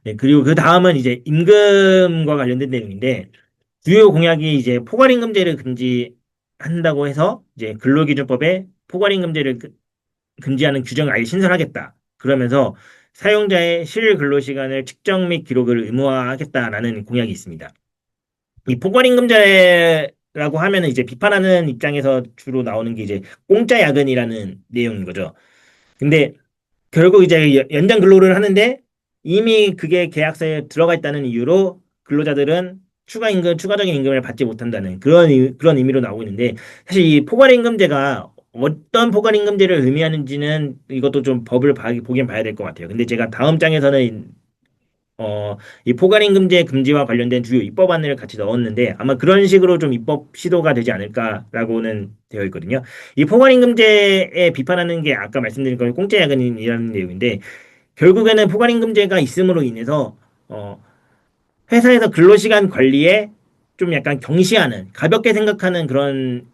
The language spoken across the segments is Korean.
네, 그리고 그 다음은 이제 임금과 관련된 내용인데, 주요 공약이 이제 포괄임금제를 금지한다고 해서 이제 근로기준법에 포괄임금제를 금지하는 규정을 아예 신설하겠다. 그러면서 사용자의 실 근로시간을 측정 및 기록을 의무화하겠다라는 공약이 있습니다. 이 포괄임금제라고 하면은 이제 비판하는 입장에서 주로 나오는 게 이제 공짜 야근이라는 내용인 거죠. 근데 결국 이제 연장 근로를 하는데 이미 그게 계약서에 들어가 있다는 이유로 근로자들은 추가적인 임금을 받지 못한다는 그런 의미로 나오고 있는데, 사실 이 포괄임금제가 어떤 포괄임금제를 의미하는지는 이것도 좀 법을 보긴 봐야 될 것 같아요. 근데 제가 다음 장에서는 이 포괄임금제 금지와 관련된 주요 입법안을 같이 넣었는데 아마 그런 식으로 좀 입법 시도가 되지 않을까라고는 되어 있거든요. 이 포괄임금제에 비판하는 게 아까 말씀드린 건 공짜 야근이라는 내용인데, 결국에는 포괄임금제가 있음으로 인해서 회사에서 근로시간 관리에 좀 약간 경시하는, 가볍게 생각하는 그런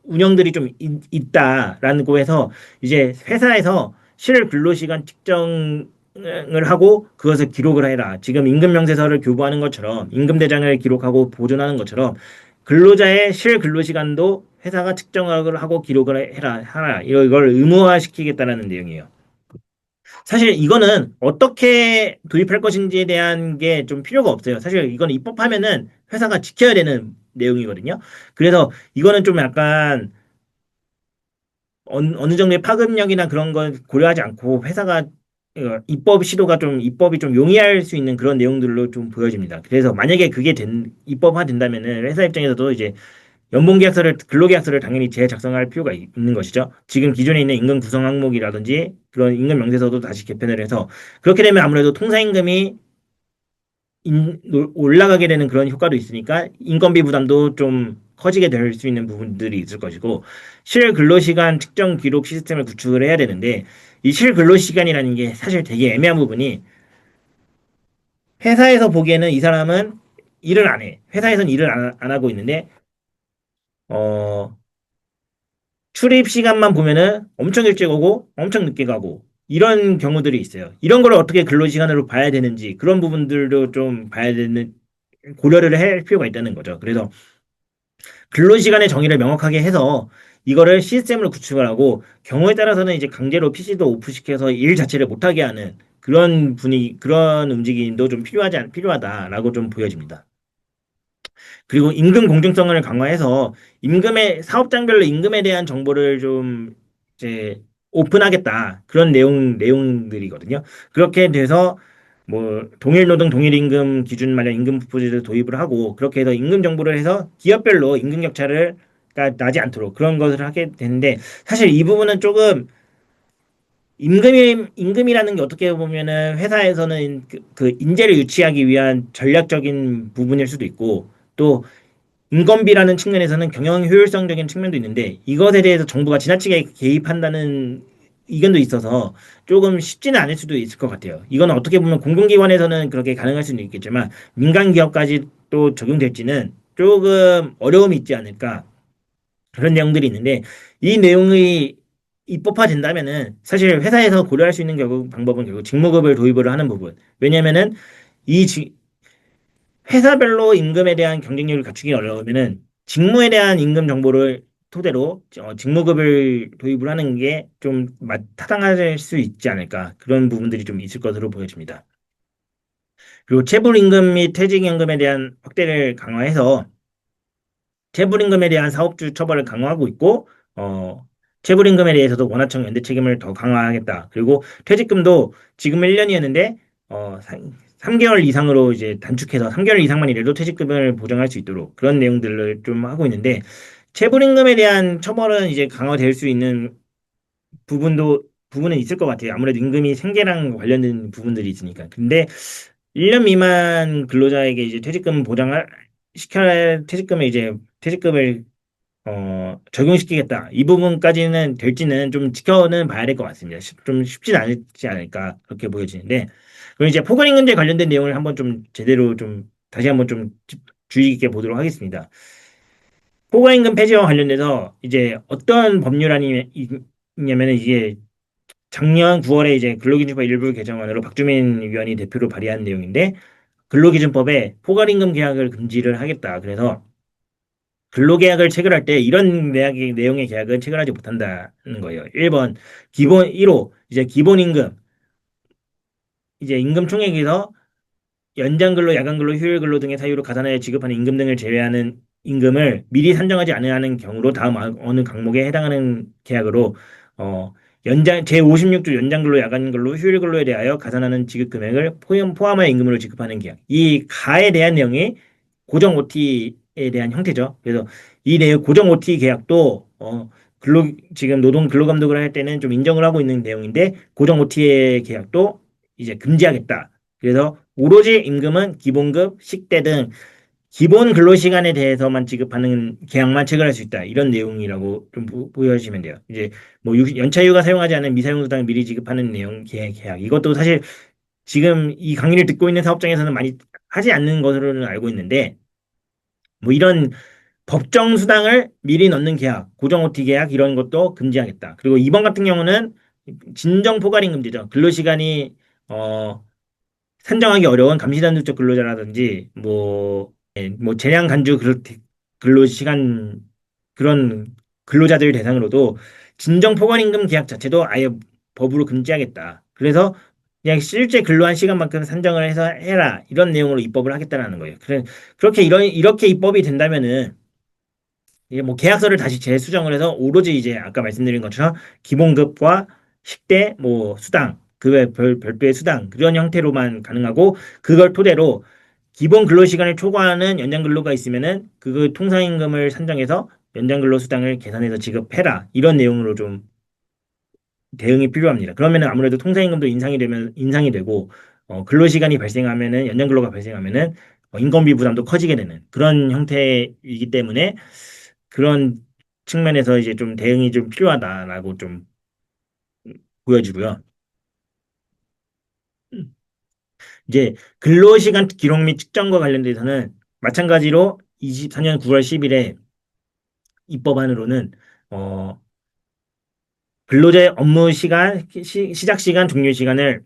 운영들이 좀 있다라고 해서 이제 회사에서 실 근로시간 측정을 하고 그것을 기록을 해라. 지금 임금명세서를 교부하는 것처럼 임금대장을 기록하고 보존하는 것처럼 근로자의 실 근로시간도 회사가 측정을 하고 기록을 하라. 이걸 의무화시키겠다라는 내용이에요. 사실 이거는 어떻게 도입할 것인지에 대한 게 좀 필요가 없어요. 사실 이거는 입법하면은 회사가 지켜야 되는 내용이거든요. 그래서 이거는 좀 약간 어느 정도의 파급력이나 그런 걸 고려하지 않고 회사가 입법이 좀 용이할 수 있는 그런 내용들로 좀 보여집니다. 그래서 만약에 입법화 된다면은 회사 입장에서도 이제 근로계약서를 당연히 재작성할 필요가 있는 것이죠. 지금 기존에 있는 임금 구성 항목이라든지 그런 임금 명세서도 다시 개편을 해서 그렇게 되면 아무래도 통사임금이 올라가게 되는 그런 효과도 있으니까 인건비 부담도 좀 커지게 될 수 있는 부분들이 있을 것이고, 실 근로시간 측정 기록 시스템을 구축을 해야 되는데 이 실 근로시간이라는 게 사실 되게 애매한 부분이, 회사에서 보기에는 이 사람은 일을 안 해. 회사에서는 일을 안 하고 있는데 어 출입 시간만 보면은 엄청 일찍 오고 엄청 늦게 가고 이런 경우들이 있어요. 이런 걸 어떻게 근로시간으로 봐야 되는지 그런 부분들도 좀 고려를 할 필요가 있다는 거죠. 그래서 근로시간의 정의를 명확하게 해서 이거를 시스템으로 구축을 하고 경우에 따라서는 이제 강제로 PC도 오프시켜서 일 자체를 못하게 하는 그런 움직임도 좀 필요하다라고 좀 보여집니다. 그리고 임금 공정성을 강화해서 사업장별로 임금에 대한 정보를 좀 이제 오픈하겠다. 그런 내용들이거든요. 그렇게 돼서 뭐 동일 노동 동일 임금 기준 마련 임금 프로제를 도입을 하고 그렇게 해서 임금 정보를 해서 기업별로 임금 격차를 나지 않도록 그런 것을 하게 되는데, 사실 이 부분은 조금 임금이라는 게 어떻게 보면은 회사에서는 그 인재를 유치하기 위한 전략적인 부분일 수도 있고, 또 인건비라는 측면에서는 경영 효율성적인 측면도 있는데 이것에 대해서 정부가 지나치게 개입한다는 의견도 있어서 조금 쉽지는 않을 수도 있을 것 같아요. 이거는 어떻게 보면 공공기관에서는 그렇게 가능할 수는 있겠지만 민간 기업까지 또 적용될지는 조금 어려움이 있지 않을까, 그런 내용들이 있는데, 이 내용이 입법화된다면은 사실 회사에서 고려할 수 있는 방법은 결국 직무급을 도입을 하는 부분. 왜냐면은 이 회사별로 임금에 대한 경쟁력을 갖추기 어려우면은 직무에 대한 임금 정보를 토대로 직무급을 도입을 하는 게 좀 타당할 수 있지 않을까, 그런 부분들이 좀 있을 것으로 보여집니다. 그리고 체불임금 및 퇴직임금에 대한 확대를 강화해서 체불임금에 대한 사업주 처벌을 강화하고 있고, 체불임금에 대해서도 원하청 연대 책임을 더 강화하겠다. 그리고 퇴직금도 지금 1년이었는데 3개월 이상으로 이제 단축해서 3개월 이상만 일해도 퇴직금을 보장할 수 있도록 그런 내용들을 좀 하고 있는데, 체불임금에 대한 처벌은 이제 강화될 수 있는 부분은 있을 것 같아요. 아무래도 임금이 생계랑 관련된 부분들이 있으니까. 근데 1년 미만 근로자에게 이제 퇴직금을 적용시키겠다. 이 부분까지는 될지는 좀 지켜는 봐야 될 것 같습니다. 좀 쉽진 않지 않을까 그렇게 보여지는데, 그럼 이제 포괄임금제 관련된 내용을 한번 좀 제대로 좀 다시 한번 좀 주의 깊게 보도록 하겠습니다. 포괄임금 폐지와 관련돼서 이제 어떤 법률안이냐면은 이게 작년 9월에 이제 근로기준법 일부 개정안으로 박주민 위원이 대표로 발의한 내용인데 근로기준법에 포괄임금 계약을 금지를 하겠다. 그래서 근로계약을 체결할 때 이런 내용의 계약은 체결하지 못한다는 거예요. 1번 기본 1호 이제 기본임금 이제 임금 총액에서 연장근로, 야간근로, 휴일근로 등의 사유로 가산하여 지급하는 임금 등을 제외하는 임금을 미리 산정하지 않은 경우로 다음 어느 항목에 해당하는 계약으로 어 제56조 연장근로, 야간근로, 휴일근로에 대하여 가산하는 지급 금액을 포함하여 임금으로 지급하는 계약. 이 가에 대한 내용이 고정 OT에 대한 형태죠. 그래서 이 내용 고정 OT 계약도 지금 노동 근로감독을 할 때는 좀 인정을 하고 있는 내용인데 고정 OT의 계약도 이제 금지하겠다. 그래서 오로지 임금은 기본급, 식대 등 기본 근로시간에 대해서만 지급하는 계약만 체결할 수 있다. 이런 내용이라고 좀 보여주시면 돼요. 이제 뭐 연차휴가 사용하지 않은 미사용수당을 미리 지급하는 내용 계약. 이것도 사실 지금 이 강의를 듣고 있는 사업장에서는 많이 하지 않는 것으로는 알고 있는데 뭐 이런 법정 수당을 미리 넣는 계약, 고정 OT 계약 이런 것도 금지하겠다. 그리고 이번 같은 경우는 진정 포괄임금제죠. 근로시간이 산정하기 어려운 감시단술적 근로자라든지 뭐 재량 간주 근로시간 그런 근로자들 대상으로도 진정 포괄임금 계약 자체도 아예 법으로 금지하겠다. 그래서 그냥 실제 근로한 시간만큼 산정을 해서 해라 이런 내용으로 입법을 하겠다라는 거예요. 그렇게 이렇게 입법이 된다면은 이게 뭐 계약서를 다시 재수정을 해서 오로지 이제 아까 말씀드린 것처럼 기본급과 식대 뭐 수당 그 외 별도의 수당 그런 형태로만 가능하고 그걸 토대로 기본 근로시간을 초과하는 연장 근로가 있으면은 그 통상임금을 산정해서 연장 근로 수당을 계산해서 지급해라 이런 내용으로 좀 대응이 필요합니다. 그러면은 아무래도 통상임금도 인상이 되고 근로시간이 발생하면은 연장 근로가 발생하면은 인건비 부담도 커지게 되는 그런 형태이기 때문에 그런 측면에서 이제 좀 대응이 좀 필요하다라고 좀 보여지고요. 이제 근로시간 기록 및 측정과 관련돼서는 마찬가지로 24년 9월 10일에 입법안으로는 어, 근로자의 업무 시간, 시작 시간, 종료 시간을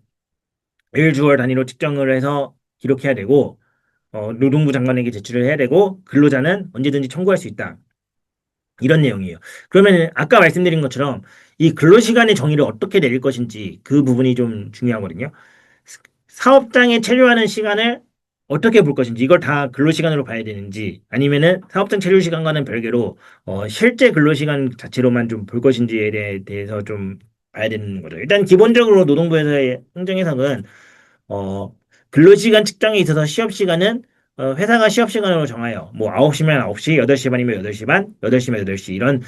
일 주월 단위로 측정을 해서 기록해야 되고 노동부 장관에게 제출을 해야 되고 근로자는 언제든지 청구할 수 있다. 이런 내용이에요. 그러면 아까 말씀드린 것처럼 이 근로시간의 정의를 어떻게 내릴 것인지 그 부분이 좀 중요하거든요. 사업장에 체류하는 시간을 어떻게 볼 것인지 이걸 다 근로시간으로 봐야 되는지 아니면은 사업장 체류 시간과는 별개로 실제 근로시간 자체로만 좀 볼 것인지에 대해서 좀 봐야 되는 거죠. 일단 기본적으로 노동부에서의 행정해석은 어, 근로시간 측정에 있어서 시업시간은 회사가 시업시간으로 정하여 뭐 9시면 9시, 8시 반이면 8시 반, 8시면 8시 이런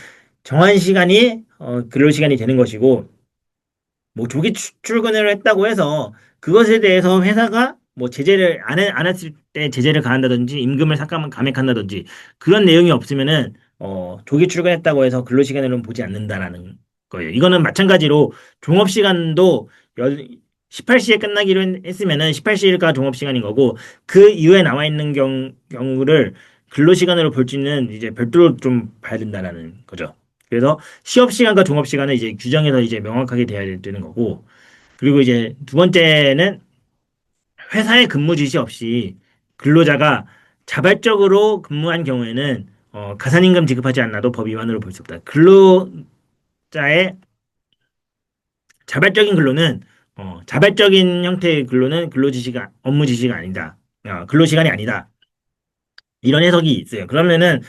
정한 시간이 근로시간이 되는 것이고 뭐 조기 출근을 했다고 해서 그것에 대해서 회사가 뭐 제재를 안 했을 때 제재를 가한다든지 임금을 삭감 감액한다든지 그런 내용이 없으면은 조기 출근했다고 해서 근로시간으로는 보지 않는다라는 거예요. 이거는 마찬가지로 종업시간도 18시에 끝나기로 했으면은 18시가 종업시간인 거고 그 이후에 나와 있는 경우를 근로시간으로 볼 수는 이제 별도로 좀 봐야 된다라는 거죠. 그래서 시업 시간과 종업 시간을 이제 규정해서 이제 명확하게 돼야 되는 거고 그리고 이제 두 번째는 회사의 근무 지시 없이 근로자가 자발적으로 근무한 경우에는 가산임금 지급하지 않아도 법 위반으로 볼 수 없다. 근로자의 자발적인 근로는 자발적인 형태의 근로는 근로 지시가 업무 지시가 아니다. 근로 시간이 아니다. 이런 해석이 있어요. 그러면은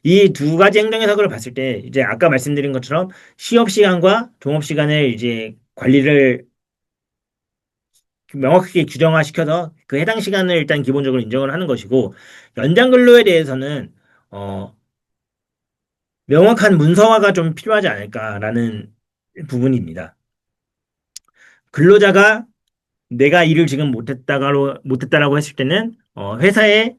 이 두 가지 행정 해석을 봤을 때 이제 아까 말씀드린 것처럼 시업 시간과 종업 시간을 이제 관리를 명확하게 규정화시켜서 그 해당 시간을 일단 기본적으로 인정을 하는 것이고 연장 근로에 대해서는 어 명확한 문서화가 좀 필요하지 않을까라는 부분입니다. 근로자가 내가 일을 지금 못했다라고 했을 때는 회사에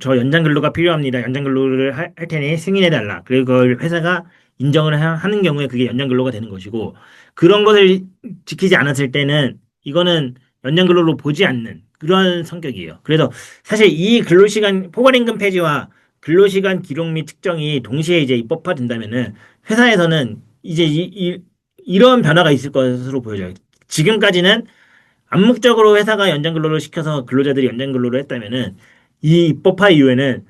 저 연장 근로가 필요합니다. 연장 근로를 할 테니 승인해 달라. 그리고 그걸 회사가 인정을 하는 경우에 그게 연장 근로가 되는 것이고 그런 것을 지키지 않았을 때는 이거는 연장 근로로 보지 않는 그런 성격이에요. 그래서 사실 이 근로시간 포괄임금 폐지와 근로시간 기록 및 측정이 동시에 이제 입법화된다면은 회사에서는 이제 이런 변화가 있을 것으로 보여져요. 지금까지는 암묵적으로 회사가 연장 근로를 시켜서 근로자들이 연장 근로를 했다면은 이 입법화 이후에는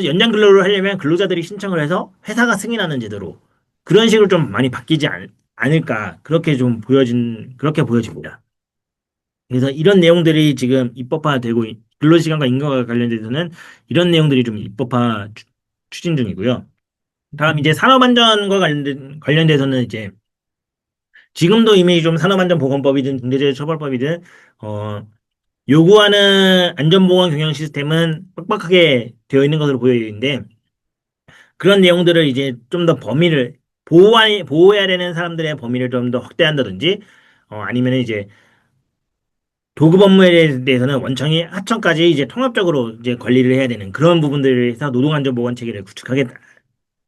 연장 근로를 하려면 근로자들이 신청을 해서 회사가 승인하는 제도로 그런 식으로 좀 많이 바뀌지 않을까 그렇게 좀 그렇게 보여집니다. 그래서 이런 내용들이 지금 입법화되고 근로시간과 인과가 관련돼서는 이런 내용들이 좀 입법화 추진 중이고요. 다음 이제 산업안전과 관련돼서는 이제 지금도 이미 좀 산업안전보건법이든 중대재해처벌법이든 어, 요구하는 안전보건 경영 시스템은 빡빡하게 되어 있는 것으로 보여지는데 그런 내용들을 이제 좀 더 보호해야 되는 사람들의 범위를 좀 더 확대한다든지 아니면 이제 도급 업무에 대해서는 원청이 하청까지 이제 통합적으로 이제 관리를 해야 되는 그런 부분들에서 노동안전보건 체계를 구축하겠다.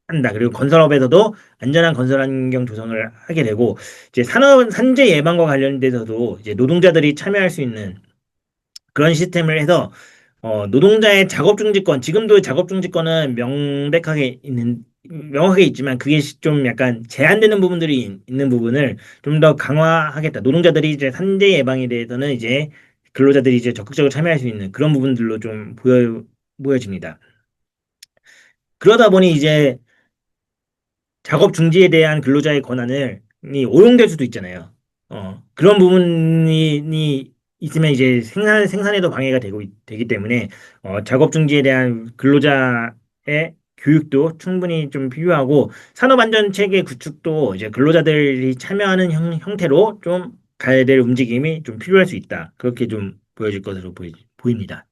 한다. 그리고 건설업에서도 안전한 건설 환경 조성을 하게 되고 이제 산재 예방과 관련돼서도 이제 노동자들이 참여할 수 있는 그런 시스템을 해서 노동자의 작업 중지권 지금도 작업 중지권은 명확하게 있지만 그게 좀 약간 제한되는 부분들이 있는 부분을 좀 더 강화하겠다. 노동자들이 이제 산재 예방에 대해서는 이제 근로자들이 이제 적극적으로 참여할 수 있는 그런 부분들로 좀 보여집니다. 그러다 보니 이제 작업 중지에 대한 근로자의 권한을 이 오용될 수도 있잖아요. 그런 부분이 있으면 이제 생산에도 방해가 되기 때문에 작업 중지에 대한 근로자의 교육도 충분히 좀 필요하고 산업안전 체계 구축도 이제 근로자들이 참여하는 형태로 좀 가야 될 움직임이 좀 필요할 수 있다. 그렇게 좀 보여질 것으로 보입니다.